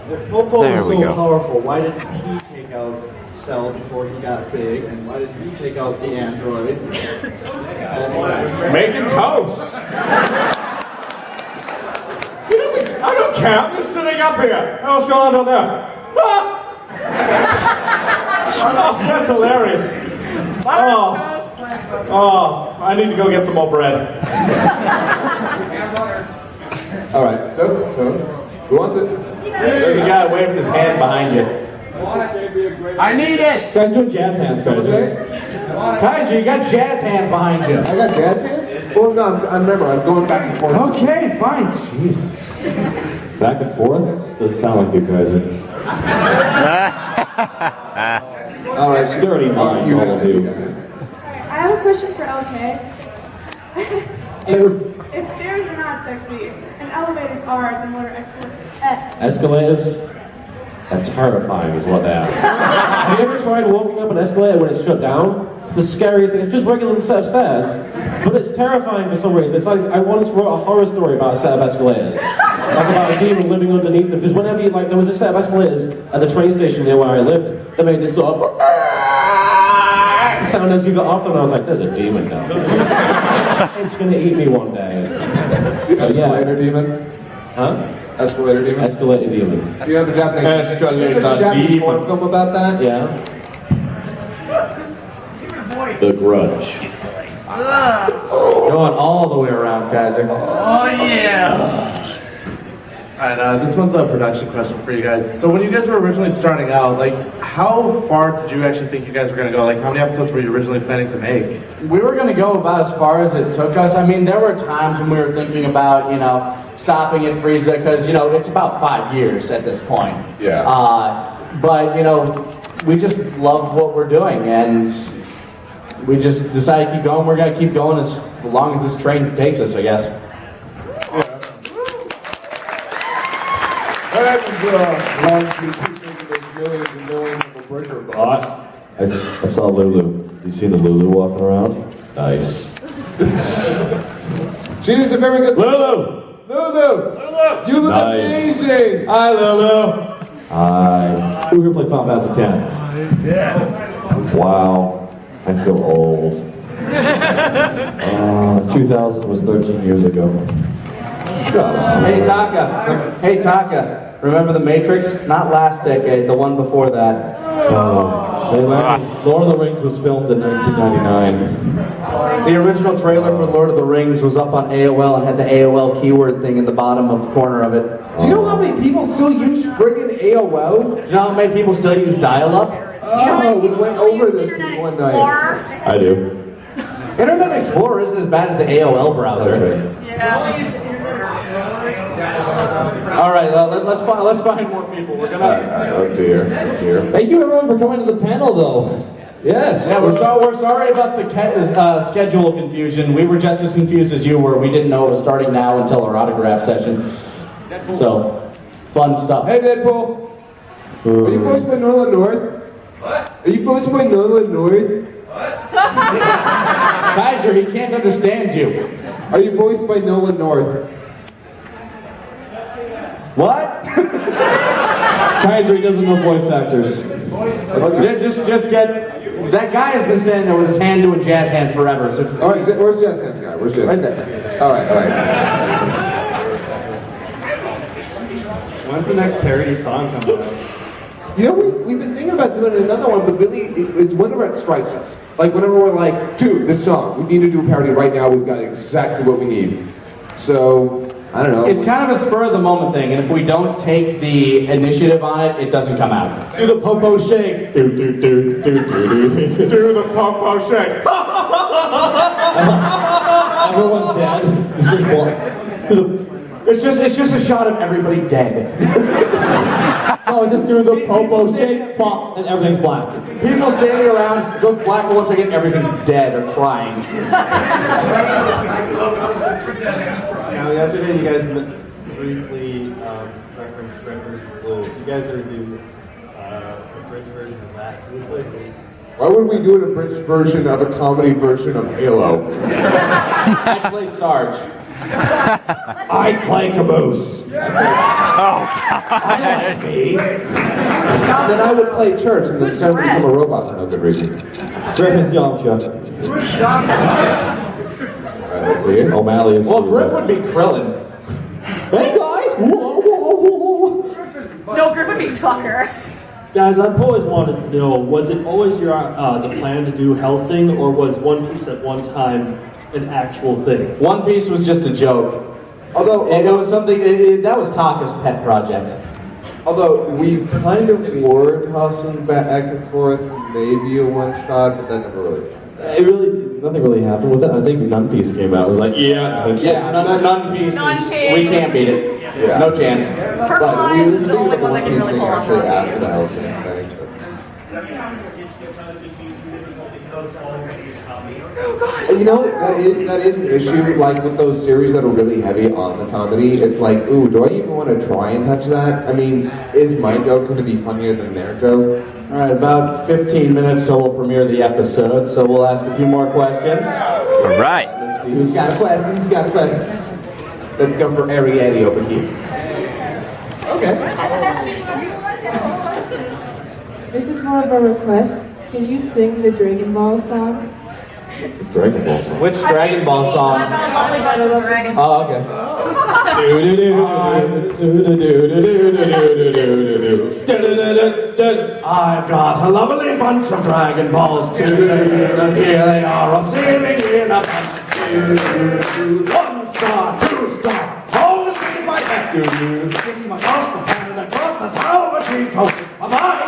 If Popo was so powerful, why did he take out Cell before he got big, and why did he take out the androids? Making toast! He doesn't, I don't care, I'm just sitting up here. What's going on down there? Ah! Oh, that's hilarious. Oh, I need to go get some more bread. All right, so, who wants it? There's a guy waving his hand behind you. I need it! Guys doing jazz hands, Kaiser. Kaiser, you got jazz hands behind you. I got jazz hands? Well, no, I remember, I'm going back and forth. Okay, fine. Jesus. Back and forth? Doesn't sound like you, Kaiser. All right, dirty minds, all of you. I have a question for LK. If stairs are not sexy and elevators are, then what are excellent? Escalators are terrifying is what they are. Have you ever tried walking up an escalator when it's shut down? It's the scariest thing. It's just regular set of stairs, but it's terrifying for some reason. It's like I once wrote a horror story about a set of escalators. Like about a demon living underneath them. Because whenever there was a set of escalators at the train station near where I lived, they made this sort of sound as you got off them, and I was like, there's a demon now. It's gonna eat me one day. Escalator demon? Huh? Escalator demon? Escalator demon. Do you have the Japanese? Escalator Japanese demon. film about that? Yeah. The Grudge. Going all the way around, Kaiser. Oh yeah! Alright, this one's a production question for you guys. So when you guys were originally starting out, like, how far did you actually think you guys were going to go? Like, how many episodes were you originally planning to make? We were going to go about as far as it took us. I mean, there were times when we were thinking about, stopping at Frieza, because, it's about 5 years at this point. Yeah. But, we just love what we're doing, and we just decided to keep going. We're going to keep going as long as this train takes us, I guess. That was long those millions and millions of a burger box. I saw Lulu. You seen the Lulu walking around? Nice. She is a very good... Lulu! Lulu! You look amazing! Hi, Lulu! Hi. Who here play Final Fantasy X? Yeah. Wow. I feel old. 2000 was 13 years ago. Shut up. Hey, Taka. Remember The Matrix? Not last decade, the one before that. Lord of the Rings was filmed in 1999. The original trailer for Lord of the Rings was up on AOL and had the AOL keyword thing in the bottom of the corner of it. Do you know how many people still use friggin' AOL? Do you know how many people still use dial-up? Oh, we went over this one night. I do. Internet Explorer isn't as bad as the AOL browser. All right, let's find more people. We're gonna. All right, let's see here. Thank you everyone for coming to the panel though. Yes. Yeah, we're sorry about the schedule confusion. We were just as confused as you were. We didn't know it was starting now until our autograph session. So, fun stuff. Hey, Deadpool. Are you posted by Northern North? What? Are you posted by Northern North? Kaiser, he can't understand you. Are you voiced by Nolan North? What? Kaiser, he doesn't know voice actors. Just get. That guy has been standing there with his hand doing jazz hands forever. So All right, where's Jazz Hands guy? Where's Jazz? Right there. All right. When's the next parody song coming out? We've been thinking about doing another one, but really, it's whenever it strikes us. Like whenever we're like, dude, this song, we need to do a parody right now. We've got exactly what we need. So, I don't know. It's kind of a spur of the moment thing, and if we don't take the initiative on it, it doesn't come out. Do the popo shake. Do the Popo shake. Everyone's dead. It's just one. It's just a shot of everybody dead. No, it's just doing the popo shake, pop, and everything's black. People standing around look black, but looks like everything's dead or crying. Now, yesterday you guys briefly referenced Blue. You guys ever do a French version of that? Why would we do an abridged version of a comedy version of Halo? I'd play Sarge. I'd play caboose. I like me. Then I would play church and then suddenly become a robot for no good reason. Griff is Yamcha. Alright, let's see. O'Malley is. Well, Griff would be Krillin. Hey guys! Whoa, whoa, whoa, whoa. No, Griff would be Tucker. Guys, I've always wanted to know, was it always your the plan to do Hellsing, or was One Piece at one time an actual thing? One Piece was just a joke. Although It was something, that was Taka's pet project. Although we kind of were tossing back and forth, maybe a one shot, but that never really. Nothing really happened with it. I think One Piece came out. It was like, yeah, None Piece. None Piece. We can't beat it. Yeah. No chance. Purple But we Eyes were is the thinking only about the one that One can Piece really thing pull off actually One after Piece. the Hellsing thing. And you know, that is an issue, like with those series that are really heavy on the comedy. It's like, ooh, do I even want to try and touch that? I mean, is my joke going to be funnier than their joke? Alright, about 15 minutes till we'll premiere the episode, so we'll ask a few more questions. All right. Who's got a question? Who's got a question? Let's go for Ariadne over here. Okay. This is more of a request. Can you sing the Dragon Ball song? Dragon Ball song. Which Dragon Ball song? Oh, okay. I've got a lovely bunch of Dragon Balls too, and here they are all sitting in a bunch. 1 star, 2 star, all the things my head do. Give them across the hand and across the tower between toes. Bye-bye.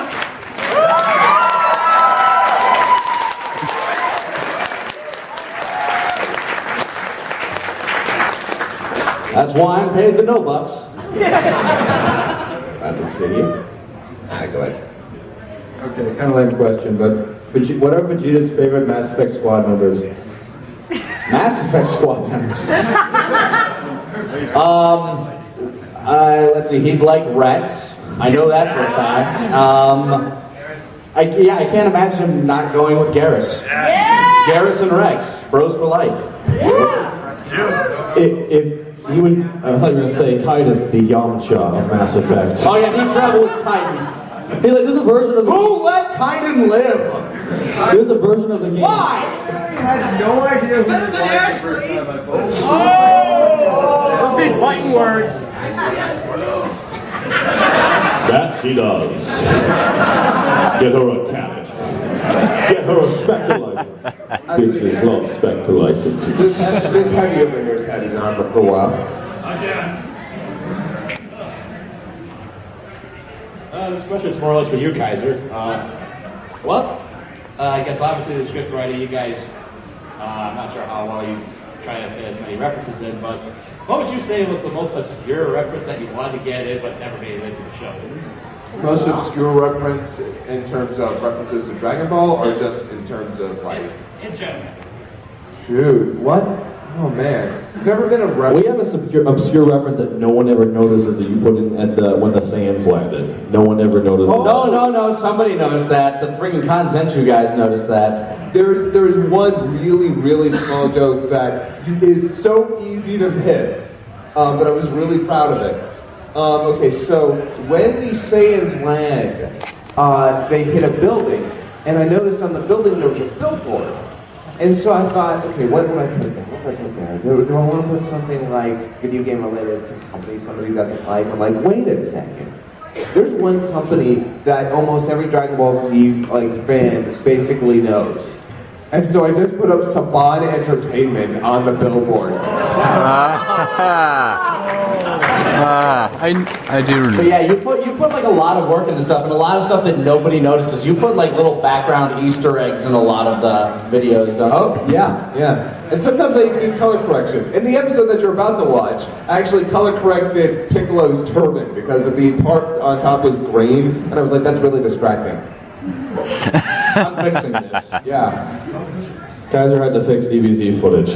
That's why I'm paid the no bucks. I've been sitting. Go ahead. Okay, kind of lame question, but what are Vegeta's favorite Mass Effect squad members? Mass Effect squad members. Let's see. He'd like Rex. I know that for a fact. I can't imagine him not going with Garrus. Yeah! Garrus and Rex, bros for life. He would. I thought you were gonna say Kaiden, the Yamcha of Mass Effect. Oh yeah, he traveled with Kaiden. Hey, like, there's a version of the. Who let Kaiden live? There's a version of the game. Why? I had no idea who was the first time I voted. Those big fighting words. That she does. Get her a cannon. Get her a Spectre license. Bitches love Spectre licenses. This heavy over here has had his arm for a while. This question is more or less for you, Kaiser. I guess obviously the script writer, you guys, I'm not sure how well you try to fit as many references in, but what would you say was the most obscure reference that you wanted to get in but never made it into the show? Most obscure reference in terms of references to Dragon Ball, or just in terms of like? In general. Dude, what? Oh man, has there ever been a reference? We have a obscure reference that no one ever notices that you put in at when the Saiyans landed. No one ever noticed. Oh. No, somebody noticed that. The freaking Kanzenshuu guys noticed that. There's one really small joke that is so easy to miss, but I was really proud of it. Okay, so when the Saiyans land, they hit a building, and I noticed on the building there was a billboard. And so I thought, okay, what would I put there? What would I put there? Do I want to put something like video game related, some company somebody doesn't like? I'm like, wait a second. There's one company that almost every Dragon Ball Z fan basically knows. And so I just put up Saban Entertainment on the billboard. I do remember. But yeah, you put like a lot of work into stuff, and a lot of stuff that nobody notices. You put like little background Easter eggs in a lot of the videos, don't you? Oh, yeah. And sometimes I even do color correction. In the episode that you're about to watch, I actually color corrected Piccolo's turban because the part on top was green, and I was like, that's really distracting. I'm fixing this. Yeah. Kaiser had to fix DBZ footage.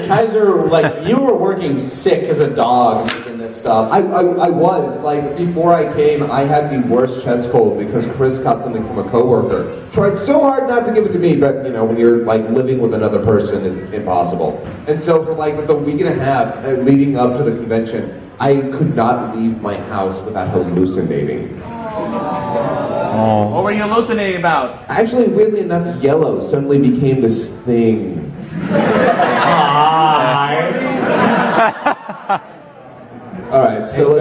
Kaiser, like you were working sick as a dog making this this stuff. I was, like, before I came, I had the worst chest cold because Chris got something from a coworker. Tried so hard not to give it to me, but, you know, when you're, like, living with another person, it's impossible. And so for, like, the week and a half leading up to the convention, I could not leave my house without hallucinating. What were you hallucinating about? Actually, weirdly enough, yellow suddenly became this thing. Alright, so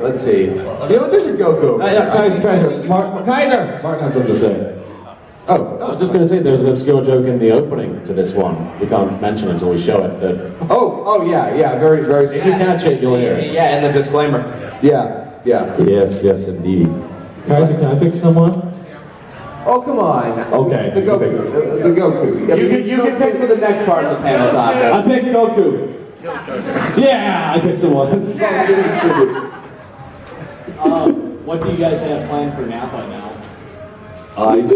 let's see. You know what, there's a Goku. Kaiser. Martin has something to say. I was just going to say, there's an obscure joke in the opening to this one. We can't mention it until we show it. But yeah, very, very. If you catch it, you'll hear it. Yeah, and the disclaimer. Yeah. Yes, indeed. Kaiser, can I pick someone? Oh, come on. Okay. The Goku. You can pick for the next part of the panel, Taco. I picked Goku. Yeah, I picked someone. What do you guys have planned for Napa now? He's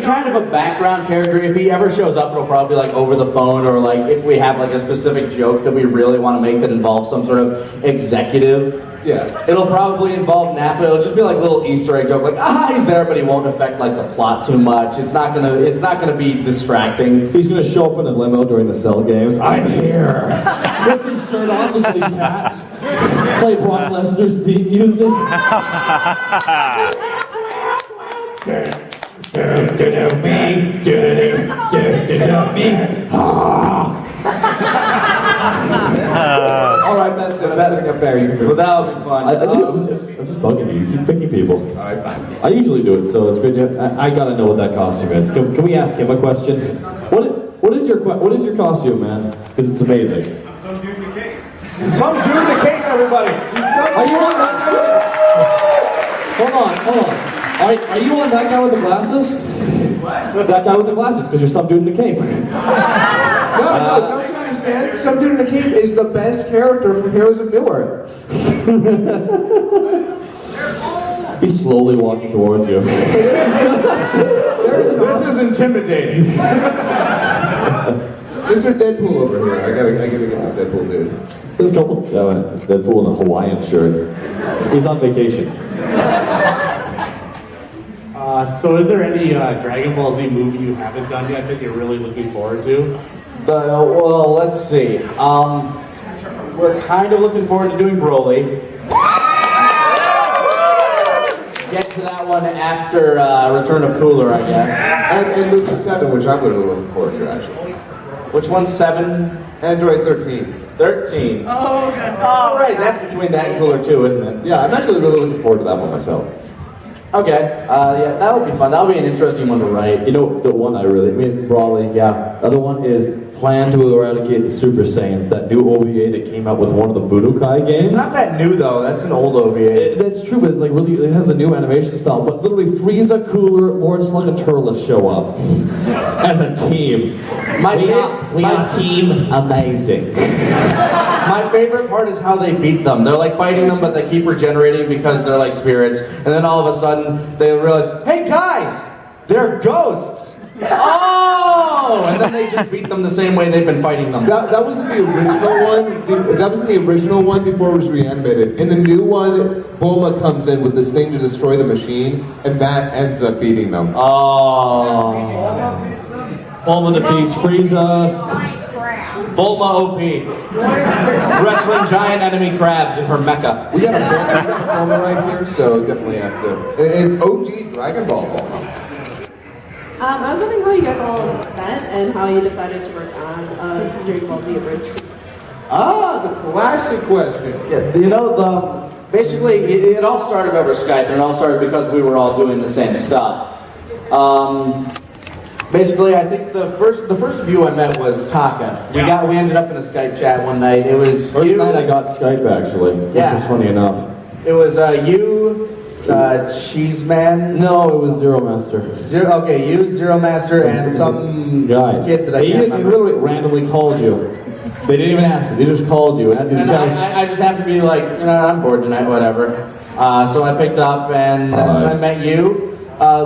kind of a background character. If he ever shows up, it'll probably be like over the phone, or like if we have like a specific joke that we really want to make that involves some sort of executive. Yeah. It'll probably involve Napa. It'll just be like a little Easter egg joke, like he's there, but he won't affect like the plot too much. It's not gonna be distracting. He's gonna show up in a limo during the Cell games. I'm here. With his shirt off, just with these cats. Play Brock Lesnar's theme music. All right, that's it. That's up there. You can do it. That would be fun. I'm just bugging you. You keep picking people. All right, fine. I usually do it, so it's good. I gotta know what that costume is. Can we ask him a question? What is your costume, man? Because it's amazing. Some dude in the cave. Some dude in the cave, everybody. Are you on that guy? Hold on. Are you on that guy with the glasses? What? That guy with the glasses, because you're some dude in the cave. No, don't you understand? Some dude in the cave is the best character from Heroes of New Earth. He's slowly walking towards you. This is intimidating. Mr. Deadpool over here. I gotta get this Deadpool dude. There's a couple. Deadpool in a Hawaiian shirt. He's on vacation. So is there any Dragon Ball Z movie you haven't done yet that you're really looking forward to? Well, let's see. We're kind of looking forward to doing Broly. Get to that one after Return of Cooler, I guess. And movie 7, which I'm really looking forward to, actually. Which one's 7? Android 13. 13. Oh, okay. All right, that's between that and Cooler 2, isn't it? Yeah, I'm actually really looking forward to that one myself. Okay, yeah, that would be fun. That would be an interesting one to write. You know, the one broadly, yeah. The other one is Plan to Eradicate the Super Saiyans, that new OVA that came out with one of the Budokai games. It's not that new though, that's an old OVA. That's true, but it's like really, it has the new animation style. But literally, Frieza, Cooler, Lord Slug, and Turles show up as a team. We are team amazing. My favorite part is how they beat them. They're like fighting them, but they keep regenerating because they're like spirits. And then all of a sudden, they realize, hey guys, they're ghosts. Oh! And then they just beat them the same way they've been fighting them. That was in the original one. That was in the original one before it was reanimated. In the new one, Bulma comes in with this thing to destroy the machine, and that ends up beating them. Oh. Bulma defeats Frieza. Bulma OP. Wrestling giant enemy crabs in her mecha. We got a Bulma right here, so definitely have to. It's OG Dragon Ball Bulma. I was wondering how you guys all met and how you decided to work on Dragon Ball Z Abridged. The classic question. Yeah, you know, basically, it all started over Skype, and it all started because we were all doing the same stuff. Basically, I think the first of you I met was Taka. We ended up in a Skype chat one night. It was First night I got Skype actually, which was funny enough. It was you, Cheese Man. No, it was Zero Master. You, Zero Master, and some guy. kid that I can't remember. He literally randomly called you. They didn't even ask you. They just called you. And I just happened to be like, I'm bored tonight, whatever. So I picked up and I met you.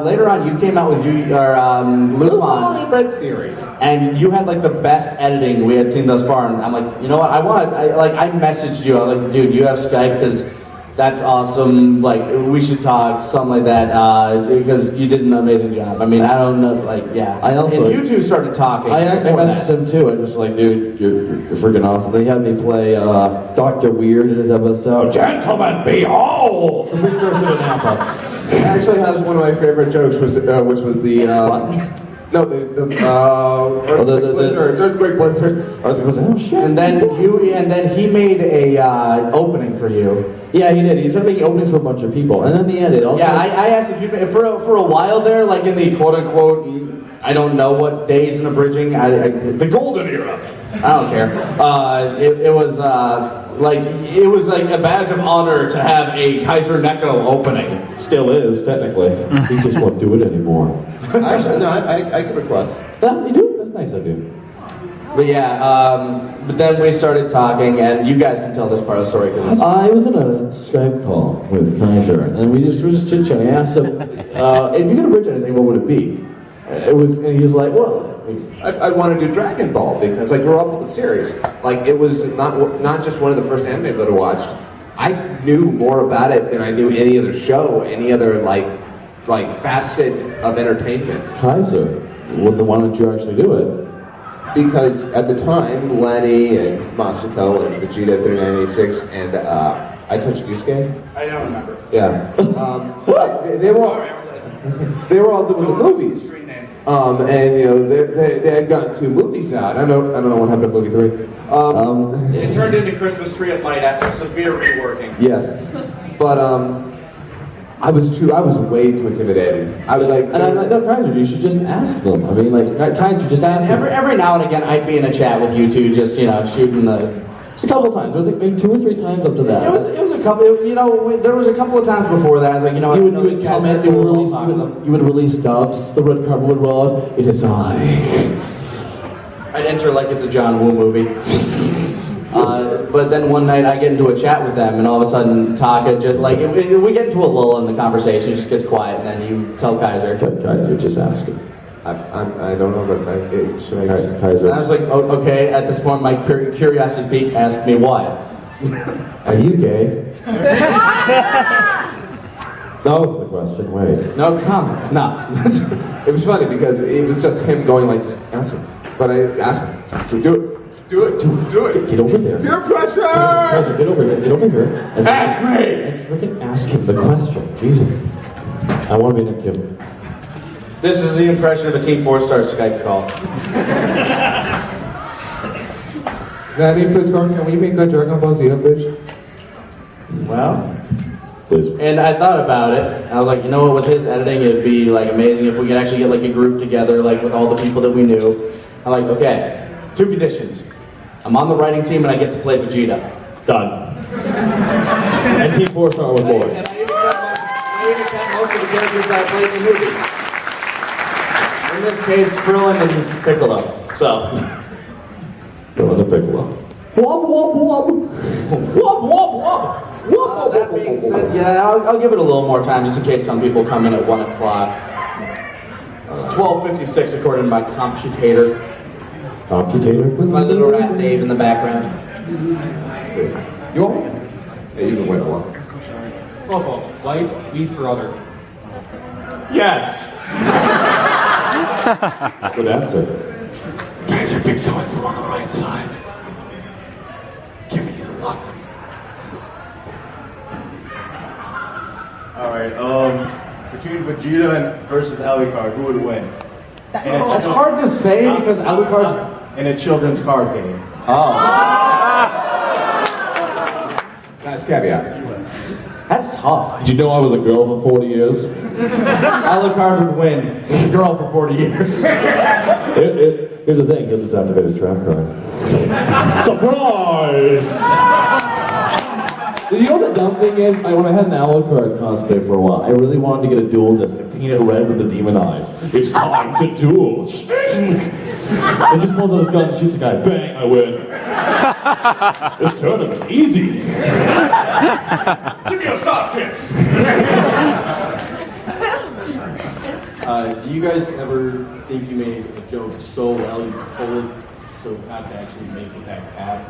later on, you came out with Lupin Red series. and you had like the best editing we had seen thus far. And I'm like, you know what? I messaged you. I was like, dude, you have Skype because that's awesome. Like, we should talk, something like that, because you did an amazing job. I mean, I don't know, like, yeah. I also- and you two started talking. I before messaged that. him too. I just like, dude, you're freaking awesome. They had me play Dr. Weird in his episode. Gentlemen, behold! The precursor to Napa. It actually has one of my favorite jokes, which was the earthquake blizzards. I was like, oh shit. And then he made a opening for you. Yeah, he did. He started making openings for a bunch of people, and then the end, I asked if you for a while there, like in the quote unquote, I don't know what days in abridging, the golden era. I don't care. It was like a badge of honor to have a KaiserNeko opening. Still is technically. We just won't do it anymore. Actually, no, I could request. Yeah, you do. That's nice of you. But yeah, but then we started talking, and you guys can tell this part of the story because I was in a Skype call with Kaiser, and we were just chit-chatting. I asked him, if you're gonna bridge anything, what would it be? And he was like, well, I want to do Dragon Ball because I grew up with the series. Like, it was not just one of the first anime that I watched. I knew more about it than I knew any other show, any other like facet of entertainment. Kaiser, well, then why don't you actually do it? Because at the time, Lenny and Masako and Vegeta 3986 and I Touched Yusuke. I don't remember. Yeah. They were all doing the movies. And you know they had gotten 2 movies out. I don't know what happened to movie 3. It turned into Christmas Tree at Night after severe reworking. Yes, but I was way too intimidated. I was like, and I know Kaiser, you should just ask them. I mean, like Kaiser, just ask them. every now and again I'd be in a chat with you two, just shooting the. Just a couple times. I think maybe 2 or 3 times up to that. It was a couple. There was a couple of times before that. I was like, you would comment. You would release dubs. The red carpet would roll out. It is I. I'd enter like it's a John Woo movie. But then one night I get into a chat with them, and all of a sudden Taka just like we get into a lull in the conversation. It just gets quiet, and then you tell Kaiser. Kaiser, just ask him. I don't know, but should I? Kaiser. And I was like, oh, okay. At this point, my curiosity peak asked me what. Are you gay? That wasn't the question. Wait. No comment. No. It was funny because it was just him going like, just ask him. But I asked him to do it. Do it. Get over there. Peer pressure! Kaiser, get over here. Get over here. Ask me! And freaking ask him the question. Jesus. I want to be next to him. This is the impression of a Team 4-star Skype call. Lanipator, can we make a Dragon Ball Z bitch? Well, please. And I thought about it. I was like, you know what? With his editing, it'd be like amazing if we could actually get like a group together, like with all the people that we knew. I'm like, okay, 2 conditions. I'm on the writing team and I get to play Vegeta. Done. And Team 4-star was bored. And I even got most of the characters that I played in the movies. In this case, Krillin and Piccolo. So. Krillin and Piccolo. Wop, wop, wop. Wop, wop, wop. That being said, yeah, I'll give it a little more time just in case some people come in at 1 o'clock. It's 12:56 according to my computator. Computator? With my little rat Dave in the background. You want me? Yeah, you can wait a while. White, wheat, or other? Yes. Good answer. Kaiser, pick someone from on the right side. Giving you the luck. Alright, between Vegeta versus Alucard, who would win? That's hard to say because Alucard's in a children's card game. Oh. Nice caveat. That's tough. Did you know I was a girl for 40 years? Alucard would win with a girl for 40 years. Here's the thing, he'll just activate his trap card. Surprise! You know what the dumb thing is? When I had an Alucard cosplay for a while, I really wanted to get a duel disc and paint it red with the demon eyes. It's time to duel! He just pulls out his gun and shoots a guy. Bang, I win. This tournament's easy. Give me your stop chips. you guys ever think you made a joke so well you pulled it so had to actually make it that cap?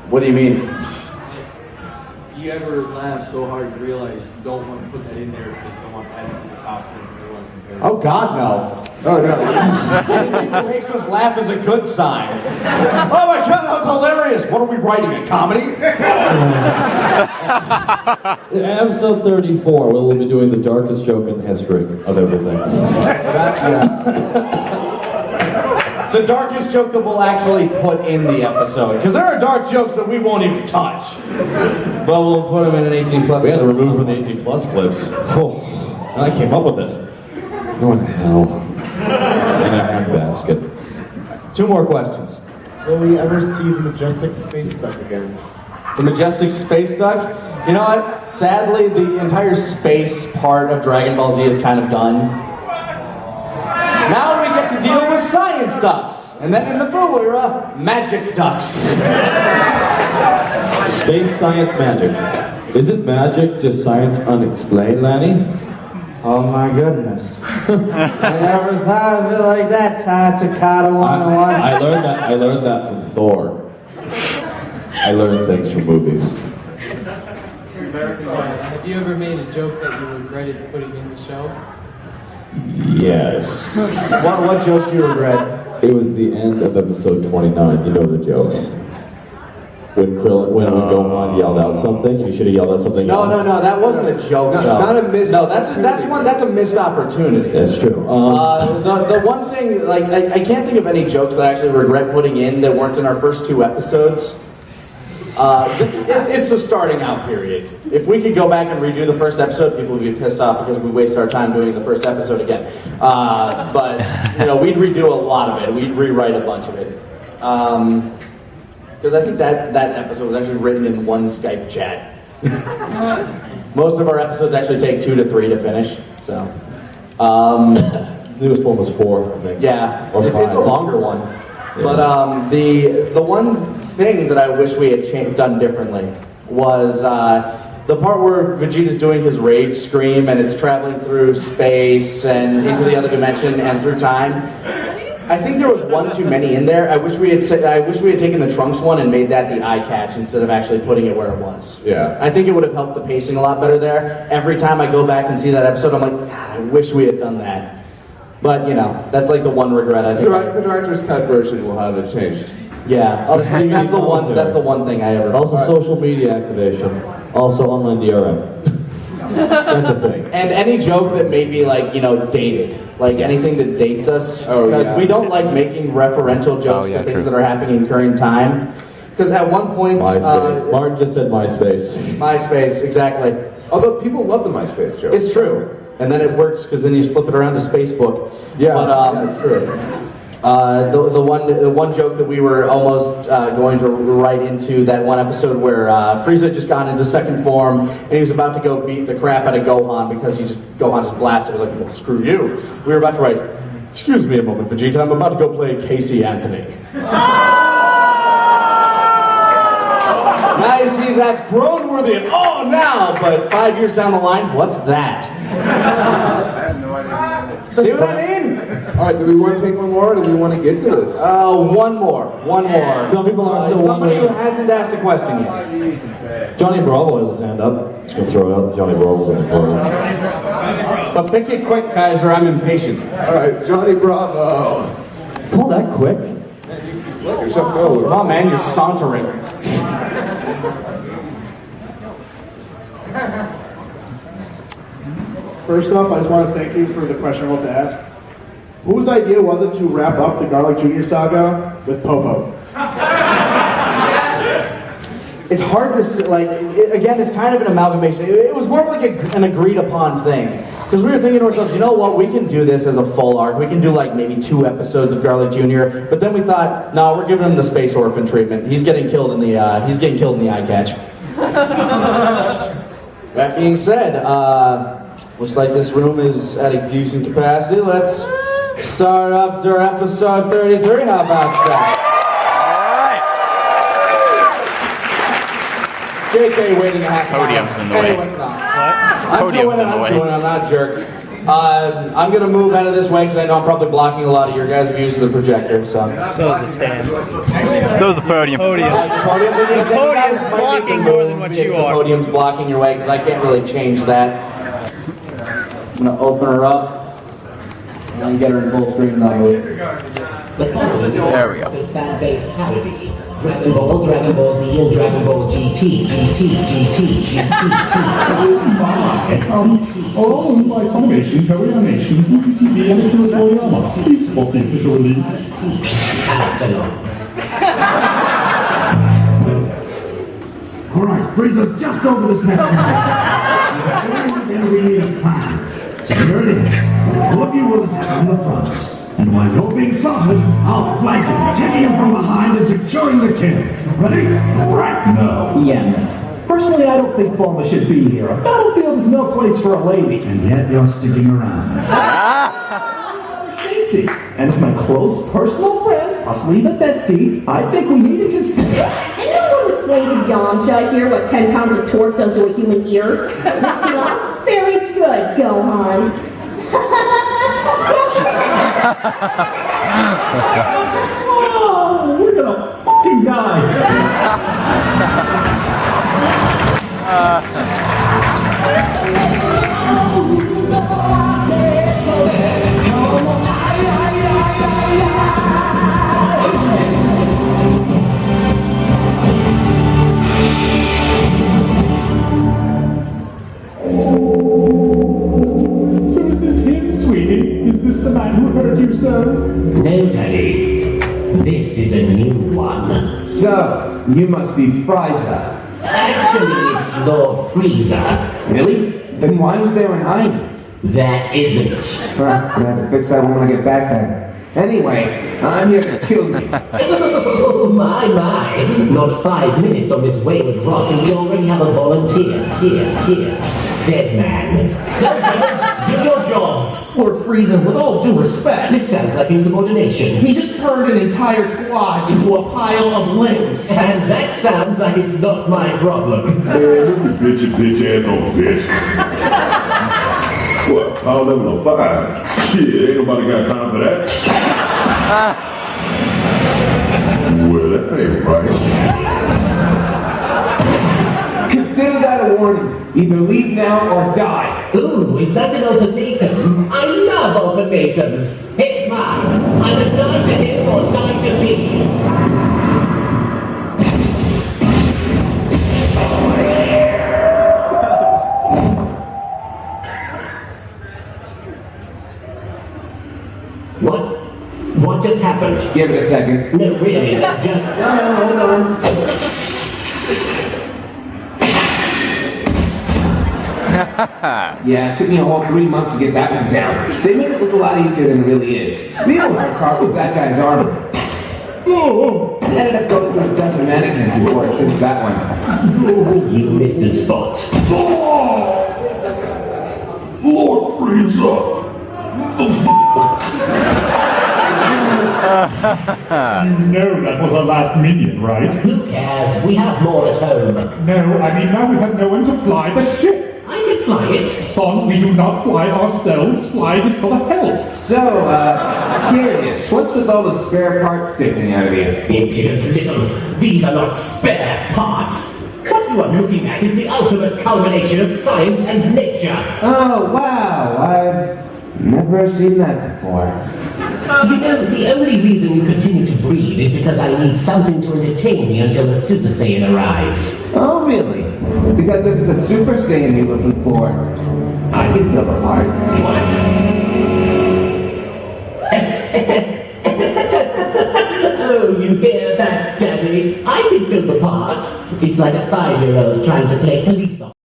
What do you mean? Do you ever laugh so hard you realize you don't want to put that in there because you don't want to add it to the top and you want to compare it? Oh God, no. Oh no. Anything that makes us laugh is a good sign. Oh my God, that was hilarious. What are we writing, a comedy? Episode 34, we'll be doing the darkest joke in history of everything. The darkest joke that we'll actually put in the episode. Because there are dark jokes that we won't even touch. But we'll put them in an 18 plus. We had to remove from the 18 plus clips. Oh, and I came up with it. Going to hell. In a handbasket. 2 more questions. Will we ever see the majestic space duck again? The majestic space duck? You know what? Sadly, the entire space part of Dragon Ball Z is kind of done. Now we get to deal with science ducks. And then in the Boo era, magic ducks. Space science magic. Is it magic, just science unexplained, Lanny? Oh my goodness. I never thought of it like that, Takahata101. I learned that from Thor. I learned things from movies. Have you ever made a joke that you regretted putting in the show? Yes. What joke do you regret? It was the end of episode 29. You know the joke. When Gohan yelled out something, you should have yelled out something else. No, that wasn't a joke. No, though. not a missed that's a missed opportunity. That's true. The one thing, like, I can't think of any jokes that I actually regret putting in that weren't in our first 2 episodes. It's the starting out period. If we could go back and redo the first episode, people would be pissed off because we waste our time doing the first episode again. But we'd redo a lot of it. We'd rewrite a bunch of it. Because I think that episode was actually written in 1 Skype chat. Most of our episodes actually take 2 to 3 to finish. So, newest one was 4, I think. Yeah, Or it's 5. a longer one. Yeah. But the one thing that I wish we had done differently was the part where Vegeta's doing his rage scream and it's traveling through space and into the other dimension and through time. I think there was one too many in there. I wish we had taken the Trunks one and made that the eye catch instead of actually putting it where it was. Yeah. I think it would have helped the pacing a lot better there. Every time I go back and see that episode, I'm like, God, I wish we had done that. But that's like the one regret I think. The director's cut version will have it changed. Yeah, that's the one. That's the one thing I ever. Also, social media activation. Also, online DRM. That's a thing. And any joke that may be like dated, like anything that dates us, because we don't like making referential jokes to things that are happening in current time. Because at one point, MySpace. Martin just said MySpace. MySpace, exactly. Although people love the MySpace joke. It's true, and then it works because then you flip it around to Spacebook. Yeah, but that's true. The one joke that we were almost going to write into that one episode where Frieza just got into second form and he was about to go beat the crap out of Gohan because Gohan just blasted. It was like, well, screw you. We were about to write, excuse me a moment, Vegeta, I'm about to go play Casey Anthony. Now you see that's grown-worthy and now, but 5 years down the line, what's that? I have no idea. See what I mean? All right, do we want to take one more, or do we want to get to this? One more. Some people are still Somebody who wondering. hasn't asked a question yet. Johnny Bravo has his hand up. Just gonna throw it out. Johnny Bravo's in the corner. But pick it quick, Kaiser. I'm impatient. All right, Johnny Bravo. Call that quick? Let yourself go. Come on, man, you're sauntering. First off, I just want to thank you for the question I want to ask. Whose idea was it to wrap up the Garlic Jr. saga with Popo? It's hard to say, again, it's kind of an amalgamation. It was more like an agreed upon thing. Because we were thinking to ourselves, you know what, we can do this as a full arc. We can do like maybe 2 episodes of Garlic Jr. But then we thought, no, we're giving him the space orphan treatment. He's getting killed in the eye catch. That being said, looks like this room is at a decent capacity. Let's start up to episode 33. How about that? JK waiting a half an hour. Podium's in the way. Anyway, Podium's in the way. I'm not a jerk. I'm gonna move out of this way because I know I'm probably blocking a lot of your guys' views of the projector. So is the stand. So is the podium. The podium's blocking more than what you are. The podium's blocking your way because I can't really change that. I'm gonna open her up and then get her in full screen mode. There we go. Fan-based parody. Dragon Ball, Dragon Ball Z, and Dragon Ball GT, All of my Funimation, Korea Animation, TV, and Toriyama. Please support the official release. Alright, Frieza's just over this next one. Then we need a plan. So here it is. All of you will attack on the fronts. And while you're being slaughtered, I'll flank him, taking him from behind and securing the kill. Ready? Right? No. Yeah. Personally, I don't think Bulma should be here. A battlefield is no place for a lady. And yet you're sticking around. Safety. And as my close personal friend, possibly even bestie, I think we need to consider. Anyone explain to Yamcha here what 10 pounds of torque does to a human ear? That's not very good, Gohan. Oh, we're gonna fucking die. So is this him, sweetie? Is this the man who hurt you so? No, Daddy. This is a new one. So, you must be Frieza. Actually, it's Lord Frieza. Really? Then why is there an I in it? There isn't. Well, I'm gonna have to fix that when I get back then. Anyway, I'm here to kill you. Oh, my. Not 5 minutes on this wayward rock and we already have a volunteer. Dead man. Soldiers, do your jobs. Lord Frieza, with all due respect, This sounds like insubordination. he just turned an entire squad into a pile of limbs. And that sounds like it's not my problem. Bitch asshole bitch. What? Power level of 5? Shit, ain't nobody got time for that. Well, that ain't right. Consider that a warning. Either leave now or die. Ooh, is that an ultimatum? I love ultimatums. It's mine. Either die to him or die to me. What just happened? Give it a second. No, really, just... Hold on. Yeah, it took me a whole 3 months to get that one down. They make it look a lot easier than it really is. Real hard part was that guy's armor. I ended up going through a dozen mannequins before I cinched that one. You missed the spot. Lord Frieza! You know that was our last minion, right? Who cares? We have more at home. No, I mean now we have no one to fly the ship. I can fly it. Son, we do not fly ourselves. Flying is for the help. So, curious, what's with all the spare parts sticking out of you? Impudent little. These are not spare parts. What you are looking at is the ultimate culmination of science and nature. Oh, wow, I've never seen that before. You know, the only reason you continue to breathe is because I need something to entertain me until the Super Saiyan arrives. Oh, really? Because if it's a Super Saiyan you're looking for, I can fill the part. What? Oh, you hear that, Daddy? I can fill the part. It's like a 5-year-old trying to play police officer.